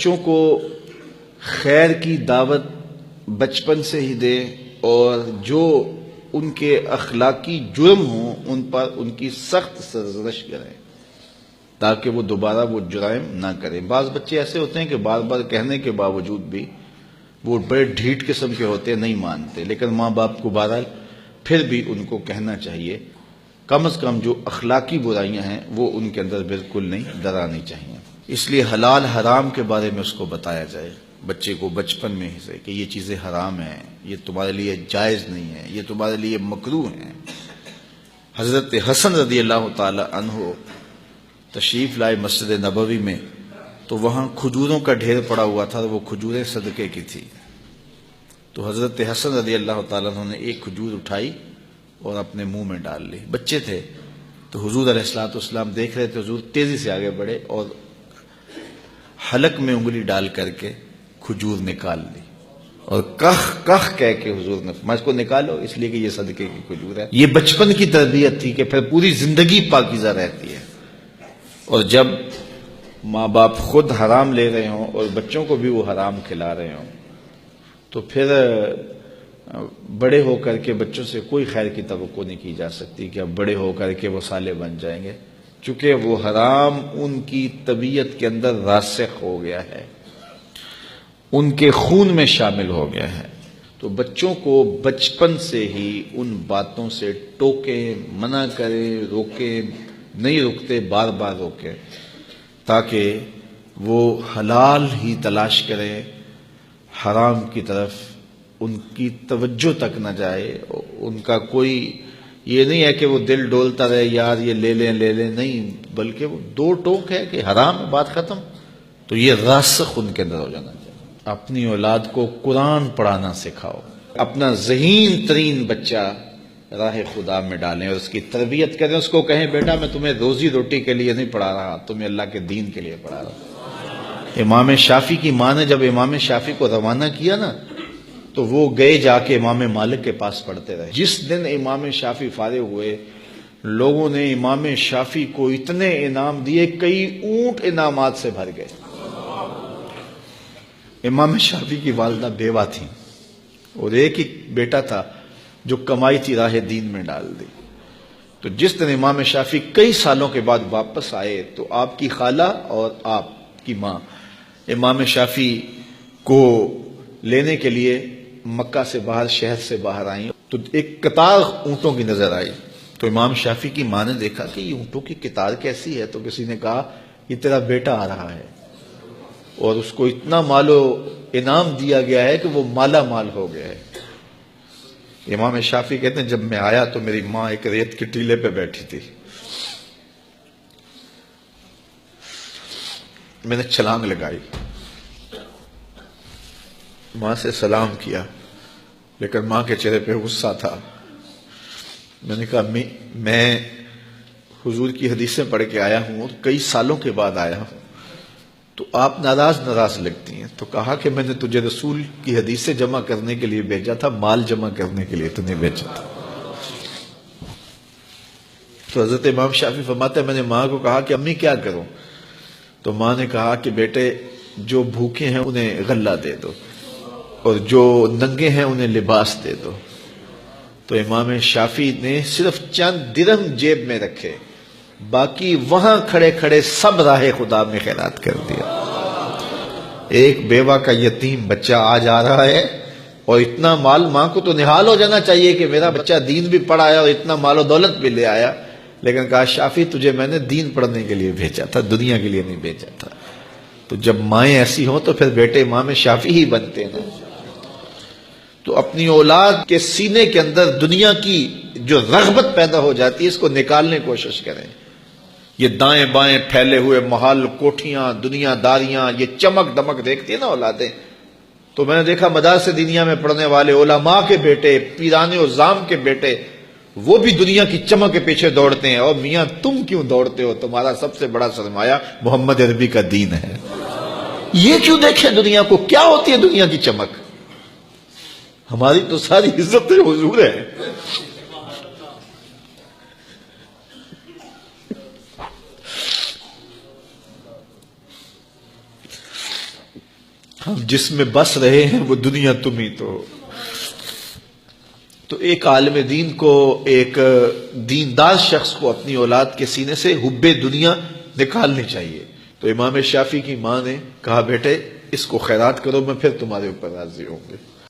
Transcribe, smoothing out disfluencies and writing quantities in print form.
بچوں کو خیر کی دعوت بچپن سے ہی دیں اور جو ان کے اخلاقی جرم ہوں ان پر ان کی سخت سرزنش کریں تاکہ وہ دوبارہ وہ جرائم نہ کریں۔ بعض بچے ایسے ہوتے ہیں کہ بار بار کہنے کے باوجود بھی وہ بڑے ڈھیٹ قسم کے ہوتے ہیں، نہیں مانتے، لیکن ماں باپ کو بہرحال پھر بھی ان کو کہنا چاہیے، کم از کم جو اخلاقی برائیاں ہیں وہ ان کے اندر بالکل نہیں درانی چاہیے۔ اس لیے حلال حرام کے بارے میں اس کو بتایا جائے بچے کو بچپن میں ہی سے کہ یہ چیزیں حرام ہیں، یہ تمہارے لیے جائز نہیں ہے، یہ تمہارے لیے مکروہ ہیں۔ حضرت حسن رضی اللہ تعالی عنہ تشریف لائے مسجد نبوی میں تو وہاں کھجوروں کا ڈھیر پڑا ہوا تھا، وہ کھجوریں صدقے کی تھی۔ تو حضرت حسن رضی اللہ تعالیٰ عنہ نے ایک کھجور اٹھائی اور اپنے منہ میں ڈال لی۔ بچے تھے تو حضور علیہ الصلوۃ والسلام دیکھ رہے تھے، حضور تیزی سے آگے بڑھے اور حلق میں انگلی ڈال کر کے کھجور نکال لی اور کخ کخ کہہ کے حضور نے فرمایا اس کو نکالو، اس لیے کہ یہ صدقے کی کھجور ہے۔ یہ بچپن کی تربیت تھی کہ پھر پوری زندگی پاکیزہ رہتی ہے۔ اور جب ماں باپ خود حرام لے رہے ہوں اور بچوں کو بھی وہ حرام کھلا رہے ہوں تو پھر بڑے ہو کر کے بچوں سے کوئی خیر کی توقع نہیں کی جا سکتی کہ اب بڑے ہو کر کے وہ صالح بن جائیں گے، چونکہ وہ حرام ان کی طبیعت کے اندر راسخ ہو گیا ہے، ان کے خون میں شامل ہو گیا ہے۔ تو بچوں کو بچپن سے ہی ان باتوں سے ٹوکیں، منع کریں، روکیں، نہیں رکتے بار بار روکیں تاکہ وہ حلال ہی تلاش کریں، حرام کی طرف ان کی توجہ تک نہ جائے۔ ان کا کوئی یہ نہیں ہے کہ وہ دل ڈولتا رہے یار یہ لے لیں، نہیں، بلکہ وہ دو ٹوک ہے کہ حرام ہے، بات ختم۔ تو یہ راسخ ان کے اندر ہو جانا چاہیے۔ اپنی اولاد کو قرآن پڑھانا سکھاؤ، اپنا ذہین ترین بچہ راہ خدا میں ڈالیں اور اس کی تربیت کریں، اس کو کہیں بیٹا میں تمہیں روزی روٹی کے لیے نہیں پڑھا رہا، تمہیں اللہ کے دین کے لیے پڑھا رہا ہوں۔ امام شافعی کی ماں نے جب امام شافعی کو روانہ کیا نا تو وہ گئے جا کے امام مالک کے پاس پڑھتے رہے۔ جس دن امام شافعی فارغ ہوئے لوگوں نے امام شافعی کو اتنے انعام دیے، کئی اونٹ انعامات سے بھر گئے۔ امام شافعی کی والدہ بیوہ تھیں اور ایک ہی بیٹا تھا جو کمائی تھی راہ دین میں ڈال دی۔ تو جس دن امام شافعی کئی سالوں کے بعد واپس آئے تو آپ کی خالہ اور آپ کی ماں امام شافعی کو لینے کے لیے مکہ سے باہر، شہر سے باہر آئیں تو ایک قطار اونٹوں کی نظر آئی۔ تو امام شافعی کی ماں نے دیکھا کہ یہ اونٹوں کی قطار کیسی ہے، تو کسی نے کہا یہ تیرا بیٹا آ رہا ہے اور اس کو اتنا مال و انعام دیا گیا ہے کہ وہ مالا مال ہو گیا ہے۔ امام شافعی کہتے ہیں جب میں آیا تو میری ماں ایک ریت کے ٹیلے پہ بیٹھی تھی، میں نے چھلانگ لگائی، ماں سے سلام کیا، لیکن ماں کے چہرے پہ غصہ تھا۔ میں نے کہا امی میں حضور کی حدیثیں پڑھ کے آیا ہوں اور کئی سالوں کے بعد آیا ہوں، تو آپ ناراض لگتی ہیں۔ تو کہا کہ میں نے تجھے رسول کی حدیثیں جمع کرنے کے لیے بھیجا تھا، مال جمع کرنے کے لیے تو نہیں بھیجا تھا۔ تو حضرت امام شافعی فرماتے ہیں میں نے ماں کو کہا کہ امی کیا کروں، تو ماں نے کہا کہ بیٹے جو بھوکے ہیں انہیں غلہ دے دو اور جو ننگے ہیں انہیں لباس دے دو۔ تو امام شافعی نے صرف چند درہم جیب میں رکھے، باقی وہاں کھڑے کھڑے سب راہ خدا میں خیرات کر دیا۔ ایک بیوہ کا یتیم بچہ آج آ رہا ہے اور اتنا مال، ماں کو تو نہال ہو جانا چاہیے کہ میرا بچہ دین بھی پڑھ آیا اور اتنا مال و دولت بھی لے آیا، لیکن کہا شافعی تجھے میں نے دین پڑھنے کے لیے بھیجا تھا، دنیا کے لیے نہیں بھیجا تھا۔ تو جب مائیں ایسی ہوں تو پھر بیٹے امام شافعی ہی بنتے ہیں۔ تو اپنی اولاد کے سینے کے اندر دنیا کی جو رغبت پیدا ہو جاتی ہے اس کو نکالنے کی کوشش کریں۔ یہ دائیں بائیں پھیلے ہوئے محل، کوٹھیاں، دنیا داریاں، یہ چمک دمک دیکھتی ہیں نا اولادیں۔ تو میں نے دیکھا مدارس دینیہ میں پڑھنے والے علماء کے بیٹے، پیران عظام کے بیٹے، وہ بھی دنیا کی چمک کے پیچھے دوڑتے ہیں۔ اور میاں تم کیوں دوڑتے ہو؟ تمہارا سب سے بڑا سرمایہ محمد عربی کا دین ہے۔ یہ کیوں دیکھیں دنیا کو؟ کیا ہوتی ہے دنیا کی چمک؟ ہماری تو ساری عزت حضور ہے۔ ہم جس میں بس رہے ہیں وہ دنیا تم ہی تو ایک عالم دین کو، ایک دیندار شخص کو اپنی اولاد کے سینے سے حب دنیا نکالنی چاہیے. تو امام شافعی کی ماں نے کہا بیٹے اس کو خیرات کرو، میں پھر تمہارے اوپر راضی ہوں گے.